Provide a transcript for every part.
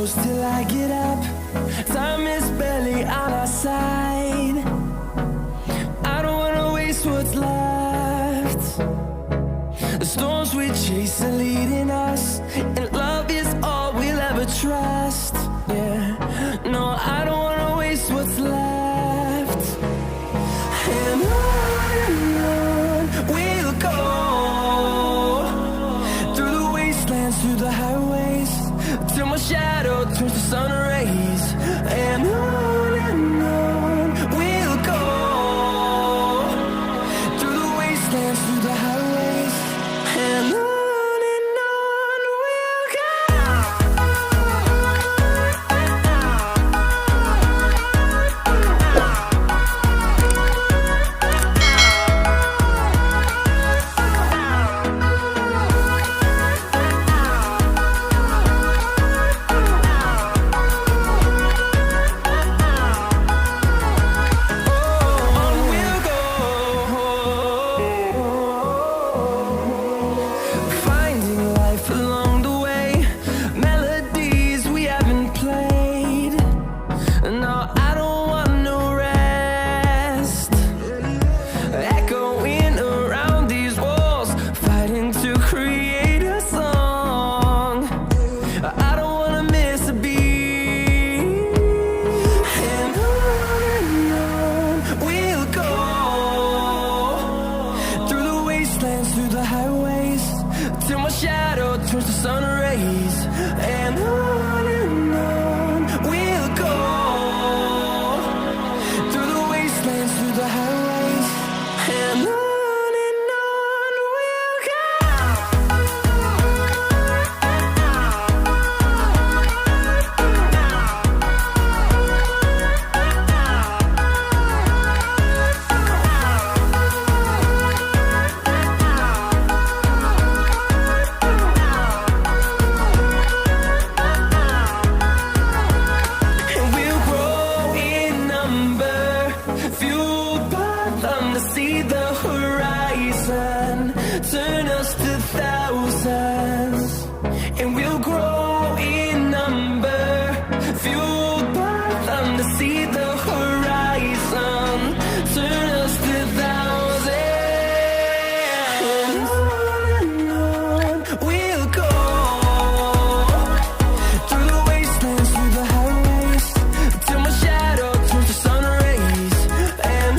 close till I get up. Time is barely on our side. I don't wanna waste what's left. The storms we chase are leading us, and love is all we'll ever trust. Yeah, no, I don't wanna waste what's left. And on we'll go, through the wastelands, through the highways, till my shadow turns to sun rays. And on we'll go, through the wastelands, through the highways, and on we'll go. Through the highways, till my shadow turns to sun rays. And on we'll go, through the wastelands, through the highways, and on we'll go. See the horizon, turn us to thousands, and we'll grow in number, fueled by them to see the horizon, turn us to thousands. And on we'll go, through the wastelands, through the highways, till my shadow turns to sun rays. And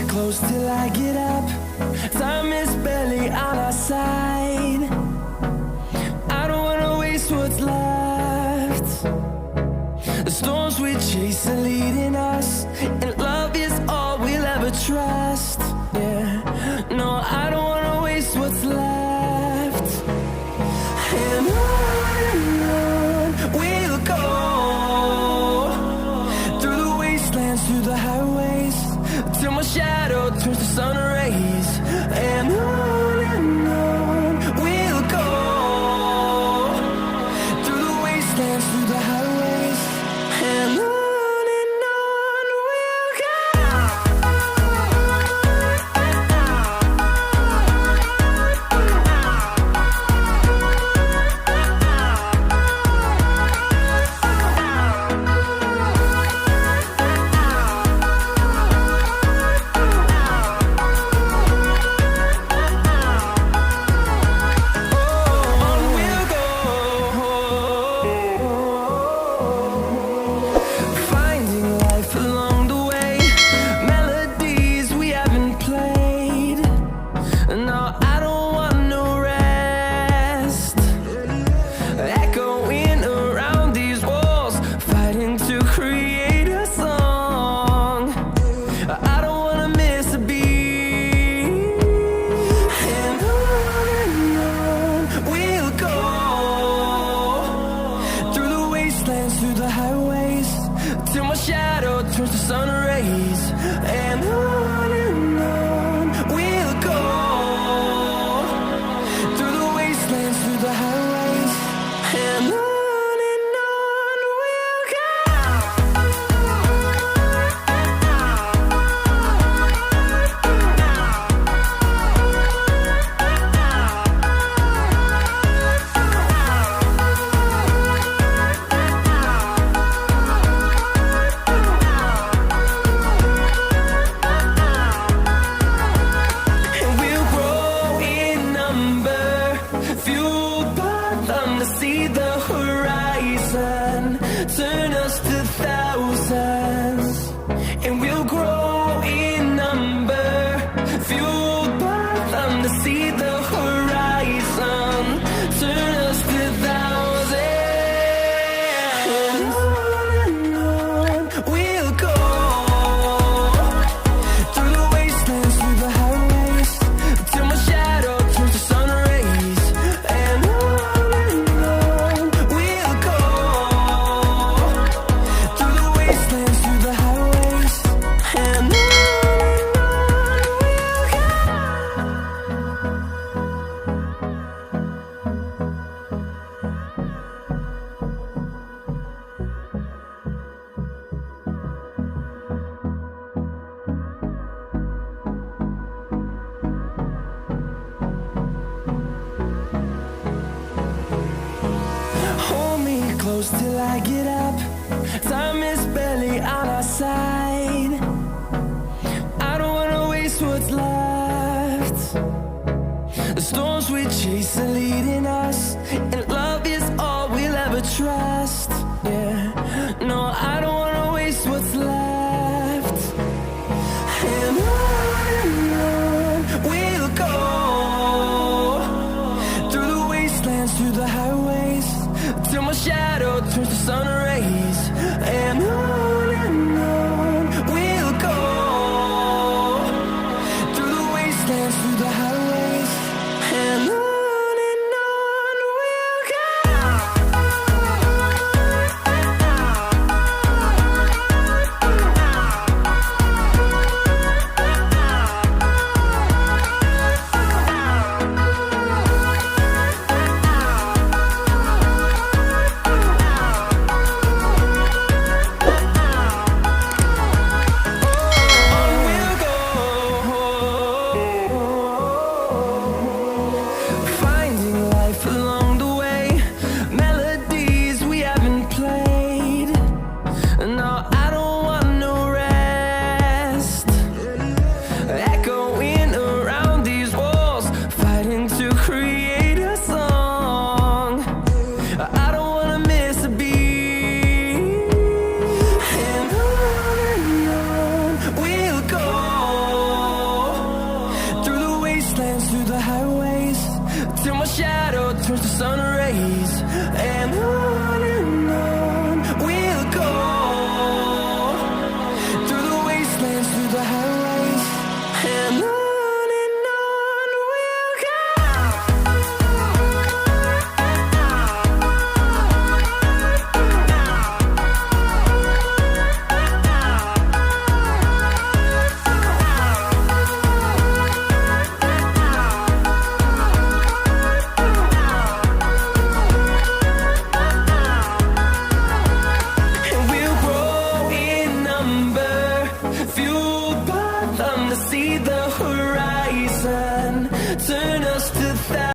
close till I get up. Time is barely on our side. I don't wanna waste what's left. The storms we chase are leading us, and love is all we'll ever trust. Yeah, no, I don't wanna waste what's left. And on we'll go, through the wastelands, through the highways, till my shadow turns to sun rays. And on we'll go, through the wastelands, through the highways, and on shadow turns to sun rays. And on we'll go, through the wastelands, through the highways. And on we'll go. See the horizon, turn us to thousands, and we'll grow in number, fueled by them to see the horizon, turn us to thousands. And on we'll go, through the wastelands, through the highways, till my shadow turns to sun rays. And close till I get up. Time is barely on our side. I don't wanna waste what's left. The storms we chase are leading us, and love is all we'll ever trust. Yeah, no, I don't wanna waste what's left. And on we'll go, through the wastelands, through the highways, till my shadow turns to sun rays. And